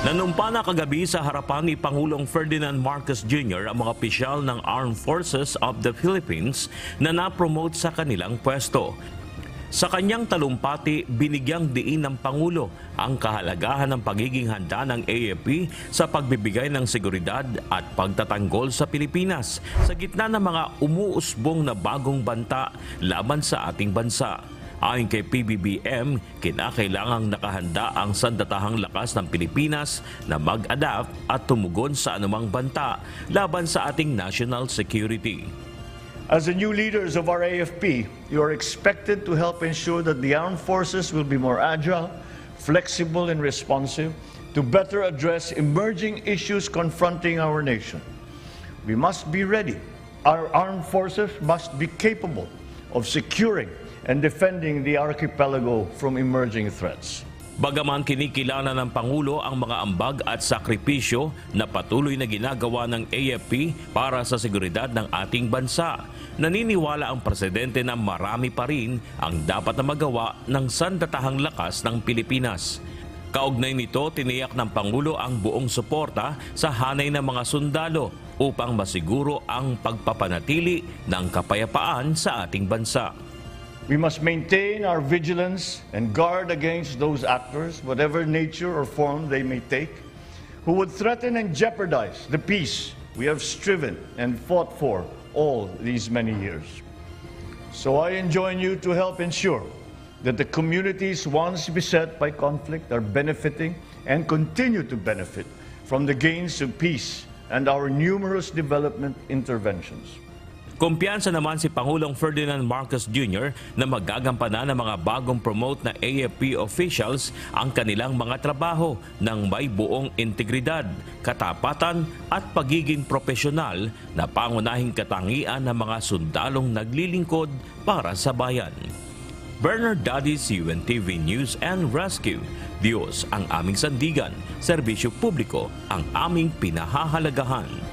Nanumpa na kagabi sa harapan ni Pangulong Ferdinand Marcos Jr. ang mga opisyal ng Armed Forces of the Philippines na na-promote sa kanilang pwesto. Sa kanyang talumpati, binigyang diin ng Pangulo ang kahalagahan ng pagiging handa ng AFP sa pagbibigay ng seguridad at pagtatanggol sa Pilipinas sa gitna ng mga umuusbong na bagong banta laban sa ating bansa. Ayon kay PBBM, kinakailangang nakahanda ang sandatahang lakas ng Pilipinas na mag-adapt at tumugon sa anumang banta laban sa ating national security. As the new leaders of our AFP, you are expected to help ensure that the armed forces will be more agile, flexible, and responsive to better address emerging issues confronting our nation. We must be ready. Our armed forces must be capable of securing and defending the archipelago from emerging threats. Bagaman kinikilala ng Pangulo ang mga ambag at sakripisyo na patuloy na ginagawa ng AFP para sa seguridad ng ating bansa, naniniwala ang Presidente na marami pa rin ang dapat na magawa ng sandatahang lakas ng Pilipinas. Kaugnay nito, tiniyak ng Pangulo ang buong suporta sa hanay ng mga sundalo upang masiguro ang pagpapanatili ng kapayapaan sa ating bansa. We must maintain our vigilance and guard against those actors, whatever nature or form they may take, who would threaten and jeopardize the peace we have striven and fought for all these many years. So I enjoin you to help ensure that the communities once beset by conflict are benefiting and continue to benefit from the gains of peace and our numerous development interventions. Kumpiyansa naman si Pangulong Ferdinand Marcos Jr. na magagampanan ng mga bagong promote na AFP officials ang kanilang mga trabaho ng may buong integridad, katapatan at pagiging profesional na pangunahing katangian ng mga sundalong naglilingkod para sa bayan. Bernard Dadis, UNTV News and Rescue. Diyos ang aming sandigan, serbisyo publiko ang aming pinahahalagahan.